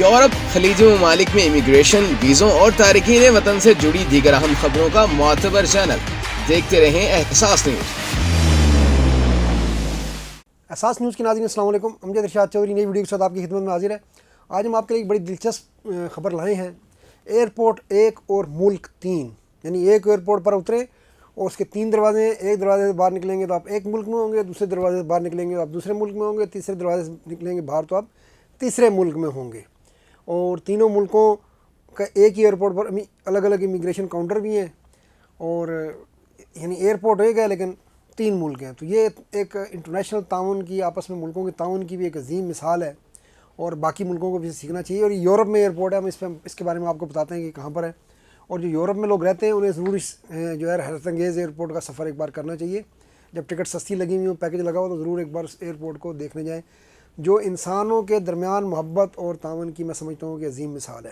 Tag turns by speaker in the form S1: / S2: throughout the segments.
S1: Europe خلیجی ممالک میں امیگریشن، ویزوں اور تارکین وطن سے جڑی دیگر اہم خبروں کا معتبر چینل. دیکھتے رہیں احساس نیوز.
S2: احساس نیوز کے ناظرین السلام علیکم. امجد ارشاد چودھری نئی ویڈیو کے ساتھ آپ کی خدمت میں حاضر ہے. آج ہم آپ کے لیے ایک بڑی دلچسپ خبر لائے ہیں. ایئرپورٹ ایک اور ملک تین، یعنی ایک ایئرپورٹ پر اترے اور اس کے تین دروازے ہیں. ایک دروازے سے باہر نکلیں گے تو آپ ایک ملک میں ہوں گے، دوسرے دروازے سے باہر نکلیں گے تو آپ دوسرے ملک میں ہوں گے، تیسرے دروازے سے نکلیں گے باہر تو آپ تیسرے ملک میں ہوں گے. اور تینوں ملکوں کا ایک ہی ایئرپورٹ پر الگ الگ امیگریشن کاؤنٹر بھی ہیں، اور یعنی ایئرپورٹ ایک ہے لیکن تین ملک ہیں. تو یہ ایک انٹرنیشنل تعاون کی، آپس میں ملکوں کے تعاون کی بھی ایک عظیم مثال ہے، اور باقی ملکوں کو بھی سیکھنا چاہیے. اور یہ یورپ میں ایئرپورٹ ہے، ہم اس کے بارے میں آپ کو بتاتے ہیں کہ کہاں پر ہے. اور جو یورپ میں لوگ رہتے ہیں انہیں ضرور اس جو ہے حیرت انگیز ایئرپورٹ کا سفر ایک بار کرنا چاہیے. جب ٹکٹ سستی لگی ہوئی ہو، پیکج لگا ہو، تو ضرور ایک بار اس ایئرپورٹ کو دیکھنے جائیں، جو انسانوں کے درمیان محبت اور تعاون کی میں سمجھتا ہوں کہ عظیم مثال ہے.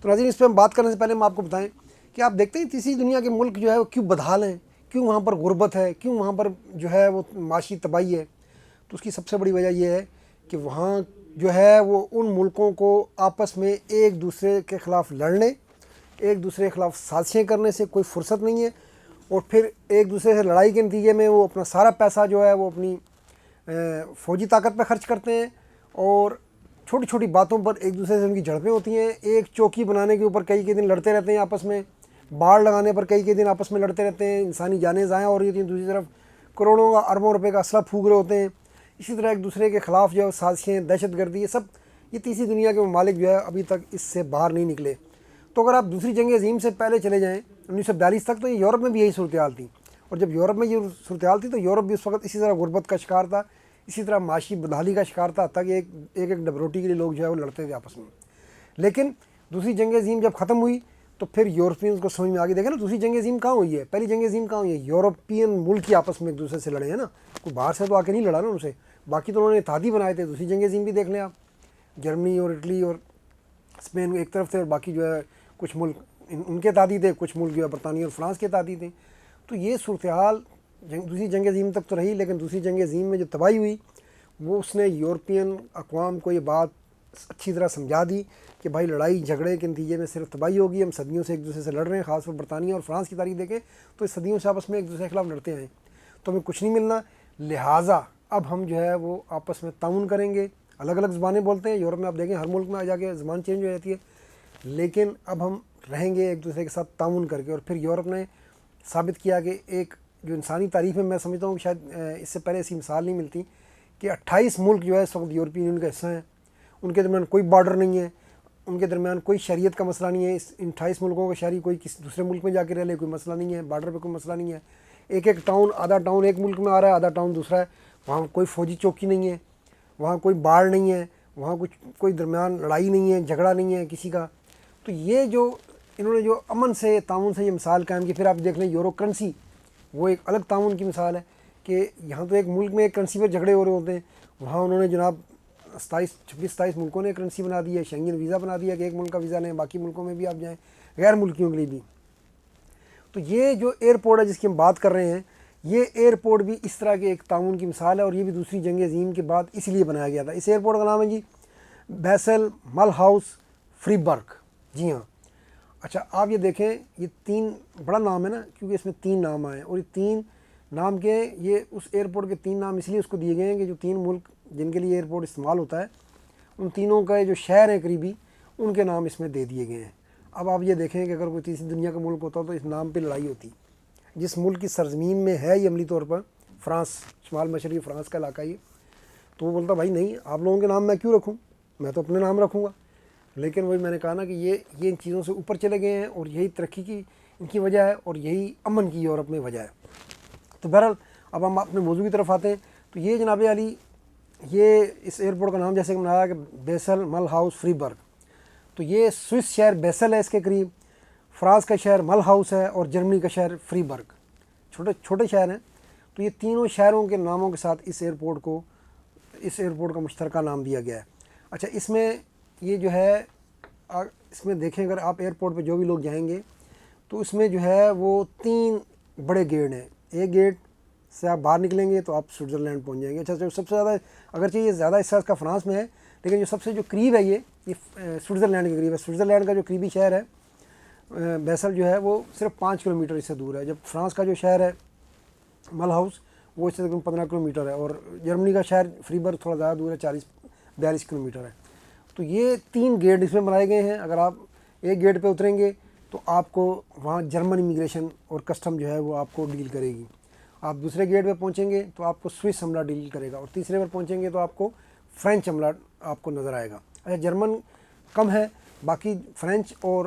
S2: تو ناظرین، اس پہ ہم بات کرنے سے پہلے ہم آپ کو بتائیں کہ آپ دیکھتے ہیں تیسری دنیا کے ملک جو ہے وہ کیوں بدحال ہیں، کیوں وہاں پر غربت ہے، کیوں وہاں پر جو ہے وہ معاشی تباہی ہے. تو اس کی سب سے بڑی وجہ یہ ہے کہ وہاں جو ہے وہ ان ملکوں کو آپس میں ایک دوسرے کے خلاف لڑنے، ایک دوسرے کے خلاف سازشیں کرنے سے کوئی فرصت نہیں ہے. اور پھر ایک دوسرے سے لڑائی کے نتیجے میں وہ اپنا سارا پیسہ جو ہے وہ اپنی فوجی طاقت پہ خرچ کرتے ہیں، اور چھوٹی چھوٹی باتوں پر ایک دوسرے سے ان کی جھڑپیں ہوتی ہیں. ایک چوکی بنانے کے اوپر کئی دن لڑتے رہتے ہیں آپس میں، باڑ لگانے پر کئی دن آپس میں لڑتے رہتے ہیں. انسانی جانیں ضائع ہو رہی ہوتی ہیں، دوسری طرف کروڑوں کا اربوں روپے کا اسلحہ پھونک رہے ہوتے ہیں. اسی طرح ایک دوسرے کے خلاف جو ہے سازشیں، دہشت گردی، یہ سب یہ تیسری دنیا کے ممالک جو ہے ابھی تک اس سے باہر نہیں نکلے. تو اگر آپ دوسری جنگ عظیم سے پہلے چلے جائیں 1942 تک، تو یہ یورپ میں بھی یہی صورتحال تھی. اور جب یورپ میں یہ صورتحال تھی تو یورپ بھی اس وقت اسی طرح غربت کا شکار تھا، اسی طرح معاشی بدحالی کا شکار تھا، تاکہ ایک ڈب روٹی کے لیے لوگ جو ہے وہ لڑتے تھے آپس میں. لیکن دوسری جنگ عظیم جب ختم ہوئی تو پھر یورپینز کو سمجھ میں آ گئی. دیکھیں نا، دوسری جنگ عظیم کہاں ہوئی ہے، پہلی جنگ عظیم کہاں ہوئی ہے؟ یورپین ملک ہی آپس میں ایک دوسرے سے لڑے ہیں نا، کوئی باہر سے تو آ کے نہیں لڑا نا ان سے. باقی تو انہوں نے اتحادی بنائے تھے. دوسری جنگ عظیم بھی دیکھ لیں آپ، جرمنی اور اٹلی اور اسپین ایک طرف تھے، اور باقی جو ہے کچھ ملک ان کے اتحادی تھے، کچھ ملک جو ہے برطانیہ اور فرانس کے اتحادی تھے. تو یہ صورتحال دوسری جنگ عظیم تک تو رہی، لیکن دوسری جنگ عظیم میں جو تباہی ہوئی وہ اس نے یورپین اقوام کو یہ بات اچھی طرح سمجھا دی کہ بھائی لڑائی جھگڑے کے نتیجے میں صرف تباہی ہوگی. ہم صدیوں سے ایک دوسرے سے لڑ رہے ہیں، خاص طور برطانیہ اور فرانس کی تاریخ دیکھیں تو اس صدیوں سے آپس میں ایک دوسرے کے خلاف لڑتے ہیں، تو ہمیں کچھ نہیں ملنا. لہٰذا اب ہم جو ہے وہ آپس میں تعاون کریں گے. الگ الگ زبانیں بولتے ہیں یورپ میں، آپ دیکھیں ہر ملک میں آ جا کے زبان چینج ہو جاتی ہے، لیکن اب ہم رہیں گے ایک دوسرے کے ساتھ تعاون کر کے. اور پھر یورپ نے ثابت کیا کہ ایک جو انسانی تاریخ میں سمجھتا ہوں کہ شاید اس سے پہلے ایسی مثال نہیں ملتی کہ 28 ملک جو ہے اس وقت یورپی یونین کا حصہ ہیں. ان کے درمیان کوئی بارڈر نہیں ہے، ان کے درمیان کوئی شریعت کا مسئلہ نہیں ہے. ان 28 ملکوں کا شہری کوئی کسی دوسرے ملک میں جا کے رہ لے، کوئی مسئلہ نہیں ہے. بارڈر پہ کوئی مسئلہ نہیں ہے. ایک ٹاؤن، آدھا ٹاؤن ایک ملک میں آ رہا ہے، آدھا ٹاؤن دوسرا ہے. وہاں کوئی فوجی چوکی نہیں ہے، وہاں کوئی باڑ نہیں ہے، وہاں کوئی درمیان لڑائی نہیں ہے، جھگڑا نہیں ہے کسی کا. تو یہ جو انہوں نے جو امن سے، تعاون سے یہ مثال قائم کی. پھر آپ دیکھ لیں یورو کرنسی، وہ ایک الگ تعاون کی مثال ہے کہ یہاں تو ایک ملک میں ایک کرنسی پر جھگڑے ہو رہے ہوتے ہیں، وہاں انہوں نے جناب 27 ملکوں نے کرنسی بنا دی ہے، شینگن ویزا بنا دیا کہ ایک ملک کا ویزا لیں، باقی ملکوں میں بھی آپ جائیں، غیر ملکیوں کے لیے بھی. تو یہ جو ایئرپورٹ ہے جس کی ہم بات کر رہے ہیں، یہ ایئرپورٹ بھی اس طرح کے ایک تعاون کی مثال ہے، اور یہ بھی دوسری جنگ عظیم کے بعد اس لیے بنایا گیا تھا. اس ایئرپورٹ کا نام ہے جی بیسل ملہاؤس فریبرگ. جی ہاں. اچھا آپ یہ دیکھیں، یہ تین بڑا نام ہے نا، کیونکہ اس میں تین نام آئے ہیں، اور یہ تین نام کے، یہ اس ایئرپورٹ کے تین نام اس لیے اس کو دیے گئے ہیں کہ جو تین ملک جن کے لیے ایئرپورٹ استعمال ہوتا ہے، ان تینوں کا جو شہر ہیں قریبی، ان کے نام اس میں دے دیے گئے ہیں. اب آپ یہ دیکھیں کہ اگر کوئی تیسری دنیا کا ملک ہوتا تو اس نام پہ لڑائی ہوتی. جس ملک کی سرزمین میں ہے یہ عملی طور پر فرانس، شمال مشرقی فرانس کا علاقہ یہ، تو وہ بولتا بھائی نہیں، آپ لوگوں کے نام میں کیوں رکھوں، میں تو اپنے نام رکھوں گا. لیکن وہی میں نے کہا نا کہ یہ ان چیزوں سے اوپر چلے گئے ہیں، اور یہی ترقی کی ان کی وجہ ہے، اور یہی امن کی یورپ میں وجہ ہے. تو بہرحال اب ہم اپنے موضوع کی طرف آتے ہیں. تو یہ جناب علی، یہ اس ایئرپورٹ کا نام جیسے کہ بنایا کہ بیسل ملہاؤس فریبرگ. تو یہ سوئس شہر بیسل ہے اس کے قریب، فرانس کا شہر ملہاؤس ہے، اور جرمنی کا شہر فریبرگ. چھوٹے چھوٹے شہر ہیں. تو یہ تینوں شہروں کے ناموں کے ساتھ اس ایئرپورٹ کا مشترکہ نام دیا گیا ہے. اچھا اس میں یہ جو ہے، اس میں دیکھیں اگر آپ ایئرپورٹ پہ جو بھی لوگ جائیں گے تو اس میں جو ہے وہ تین بڑے گیٹ ہیں. ایک گیٹ سے آپ باہر نکلیں گے تو آپ سوئٹزرلینڈ پہنچ جائیں گے. اچھا سب سے زیادہ، اگرچہ یہ زیادہ حصہ اس کا فرانس میں ہے، لیکن جو سب سے جو قریب ہے یہ سوئٹزرلینڈ کے قریب ہے. سوئٹزرلینڈ کا جو قریبی شہر ہے بیسل جو ہے وہ صرف 5 کلومیٹر اس سے دور ہے, جب فرانس کا جو شہر ہے مل ہاؤس وہ اس سے تقریباً 15 کلومیٹر ہے, اور جرمنی کا شہر فریبرگ تھوڑا زیادہ دور ہے, 42 کلومیٹر ہے. تو یہ 3 گیٹ اس میں بنائے گئے ہیں. اگر آپ ایک گیٹ پہ اتریں گے تو آپ کو وہاں جرمن امیگریشن اور کسٹم جو ہے وہ آپ کو ڈیل کرے گی. آپ دوسرے گیٹ پہ پہنچیں گے تو آپ کو سوئس عملہ ڈیل کرے گا, اور تیسرے پر پہنچیں گے تو آپ کو فرینچ عملہ آپ کو نظر آئے گا. اچھا, جرمن کم ہے, باقی فرینچ اور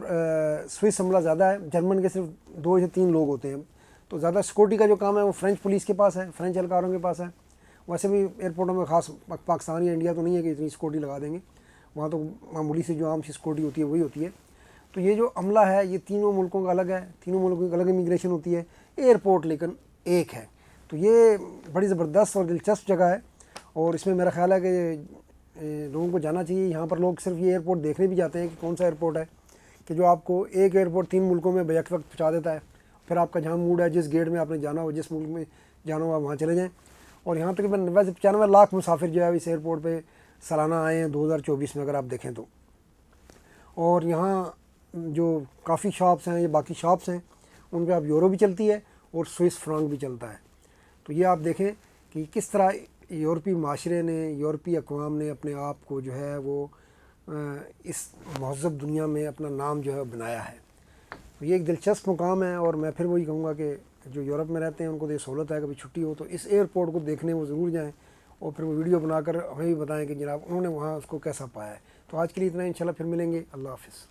S2: سوئس عملہ زیادہ ہے. جرمن کے صرف 2 یا 3 لوگ ہوتے ہیں, تو زیادہ سیکورٹی کا جو کام ہے وہ فرینچ پولیس کے پاس ہے, فرینچ اہلکاروں کے پاس ہے. ویسے بھی ایئرپورٹوں میں خاص پاکستان یا انڈیا تو نہیں ہے کہ اتنی سیکورٹی لگا دیں گے, وہاں تو معمولی سے جو عام سی سیکورٹی ہوتی ہے وہی ہوتی ہے. تو یہ جو عملہ ہے یہ تینوں ملکوں کا الگ ہے, تینوں ملکوں کی الگ امیگریشن ہوتی ہے. ایئرپورٹ لیکن ایک ہے. تو یہ بڑی زبردست اور دلچسپ جگہ ہے, اور اس میں میرا خیال ہے کہ لوگوں کو جانا چاہیے. یہاں پر لوگ صرف یہ ایئرپورٹ دیکھنے بھی جاتے ہیں کہ کون سا ایئرپورٹ ہے, کہ جو آپ کو ایک ایئرپورٹ 3 ملکوں میں بیک وقت پہنچا دیتا ہے. پھر آپ کا جہاں موڈ ہے, جس گیٹ میں آپ نے جانا ہو, جس ملک میں جانا ہو آپ وہاں چلے جائیں. اور یہاں تقریباً 95 لاکھ مسافر جو ہے اس ایئرپورٹ پہ سالانہ آئے ہیں 2024 میں اگر آپ دیکھیں تو. اور یہاں جو کافی شاپس ہیں, یہ باقی شاپس ہیں, ان پہ آپ یورو بھی چلتی ہے اور سوئس فرانک بھی چلتا ہے. تو یہ آپ دیکھیں کہ کس طرح یورپی معاشرے نے, یورپی اقوام نے اپنے آپ کو جو ہے وہ اس مہذب دنیا میں اپنا نام جو ہے بنایا ہے. یہ ایک دلچسپ مقام ہے, اور میں پھر وہی کہوں گا کہ جو یورپ میں رہتے ہیں ان کو تو یہ سہولت ہے, کبھی چھٹی ہو تو اس ایئرپورٹ کو دیکھنے وہ ضرور جائیں, اور پھر وہ ویڈیو بنا کر ہمیں بھی بتائیں کہ جناب انہوں نے وہاں اس کو کیسا پایا ہے. تو آج کے لیے اتنا, انشاءاللہ پھر ملیں گے. اللہ حافظ.